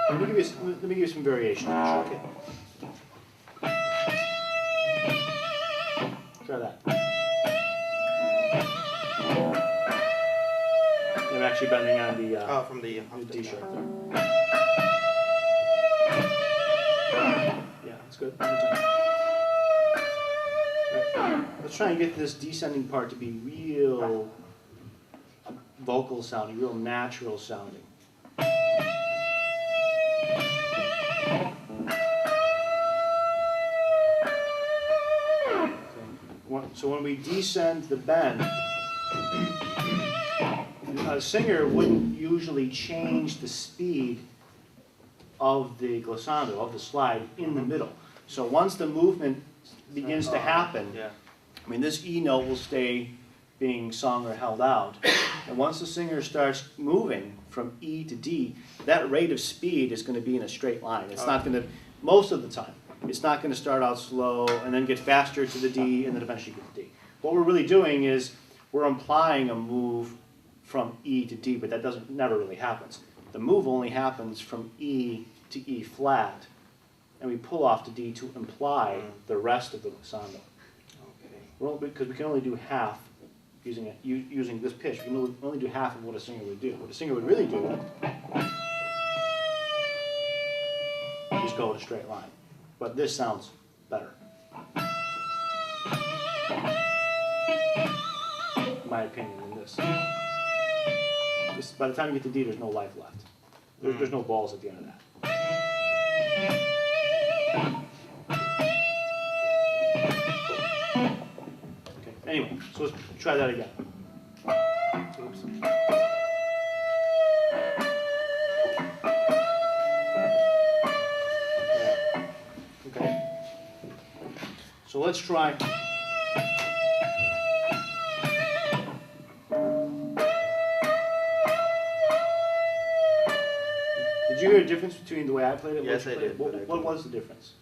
Let me give you some variation. Okay. Try that. I'm actually bending on the from the D sharp there. Yeah, that's good. Right. Let's try and get this descending part to be real vocal sounding, real natural sounding. So when we descend the bend, a singer wouldn't usually change the speed of the glissando, of the slide, in the middle. So once the movement begins to happen, I mean, this E note will stay being sung or held out. And once the singer starts moving from E to D, that rate of speed is going to be in a straight line. It's not going to, most of the time, it's not going to start out slow and then get faster to the D and then eventually get to D. What we're really doing is we're implying a move from E to D, but that never really happens. The move only happens from E to E flat, and we pull off to D to imply the rest of the glissando. Because we can only do half using this pitch. We can only do half of what a singer would do. What a singer would really do is just go in a straight line. But this sounds better. In my opinion, than this. By the time you get to D, there's no life left. There's no balls at the end of that. Okay, anyway, so let's try that again. Oops. Okay. So let's try. Did you hear a difference between the way I played it? Yes, I did. What was the difference?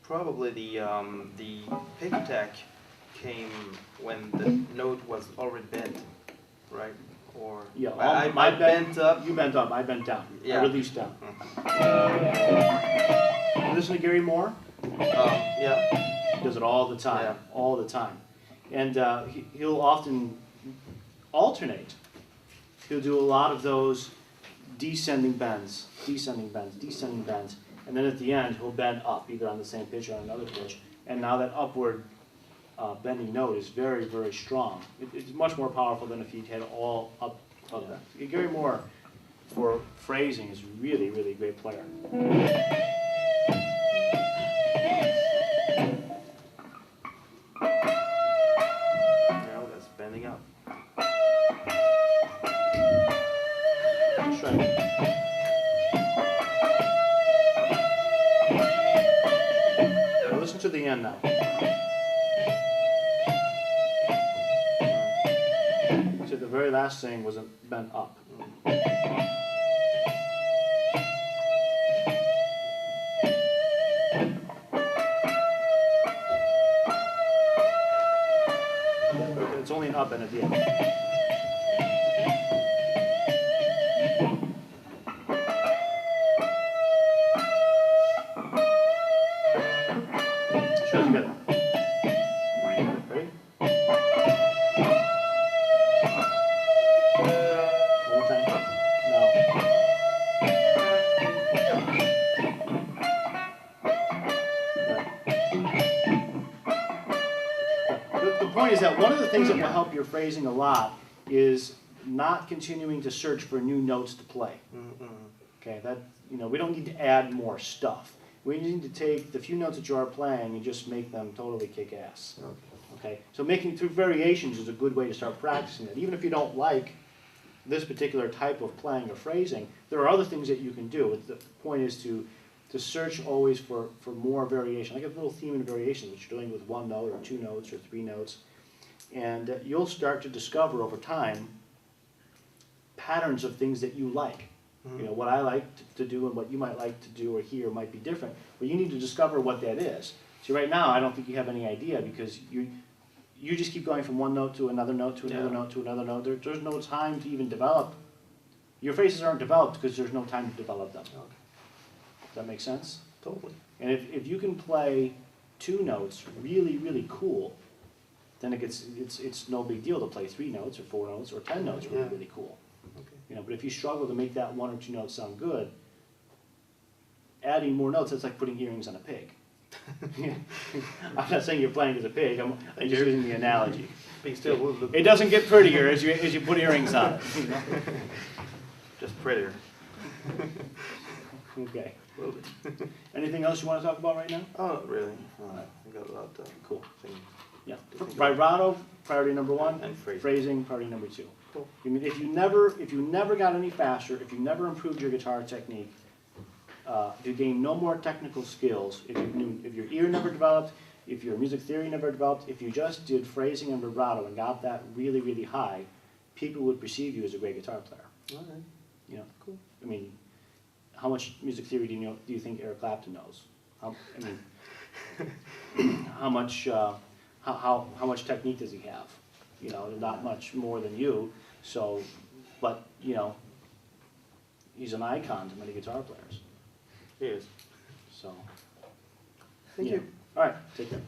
Probably the pick attack came when the note was already bent, right? Or Yeah, I bent up. You bent up. I bent down. Yeah. I released down. Listen to Gary Moore. Yeah. He does it all the time. Yeah. All the time, and he'll often alternate. He'll do a lot of those descending bends, descending bends, descending bends, and then at the end he'll bend up, either on the same pitch or on another pitch. And now that upward bending note is very, very strong. It's much more powerful than if he'd had all up of that. Gary Moore, for phrasing, is really, really a great player. Now that's bending up. Let's try it. Now listen to the end now. So the very last thing was bent up. It's only an up and at the end. Let's try it together. Ready? One more time. Now. The point is that one of the things that will help your phrasing a lot is not continuing to search for new notes to play. Okay, that, we don't need to add more stuff. We need to take the few notes that you are playing and just make them totally kick ass. Okay, so making through variations is a good way to start practicing that. Even if you don't like this particular type of playing or phrasing, there are other things that you can do. The point is to search always for more variation, like a little theme and variation that you're doing with one note or two notes or three notes. And you'll start to discover over time patterns of things that you like. What I like to do and what you might like to do or hear might be different, but you need to discover what that is. See, right now, I don't think you have any idea because you just keep going from one note to another note to another Yeah. note to another note. There's no time to even develop. Your phrases aren't developed because there's no time to develop them. Okay. Does that make sense? Totally. And if you can play two notes really, really cool, then it's no big deal to play 3 notes or 4 notes or 10 notes really, Yeah. really cool. Okay. You know, but if you struggle to make that 1 or 2 notes sound good, adding more notes, that's like putting earrings on a pig. I'm not saying you're playing as a pig, I'm just using the analogy. But still will look It doesn't get prettier as you put earrings on it, you know? just prettier. Okay. A little bit. Anything else you want to talk about right now? Oh, not really. I got a lot of Cool. things. Yeah. To think Vibrato, priority number 1. And phrasing. Phrasing, priority number 2. Cool. I mean, if you never got any faster, if you never improved your guitar technique, if you gained no more technical skills, if your ear never developed, if your music theory never developed, if you just did phrasing and vibrato and got that really, really high, people would perceive you as a great guitar player. All right. You know, Cool. I mean, how much music theory do you think Eric Clapton knows? I mean, how much technique does he have? You know, not much more than you. So, but you know, he's an icon to many guitar players. Cheers. So, Thank yeah. you. All right, take care.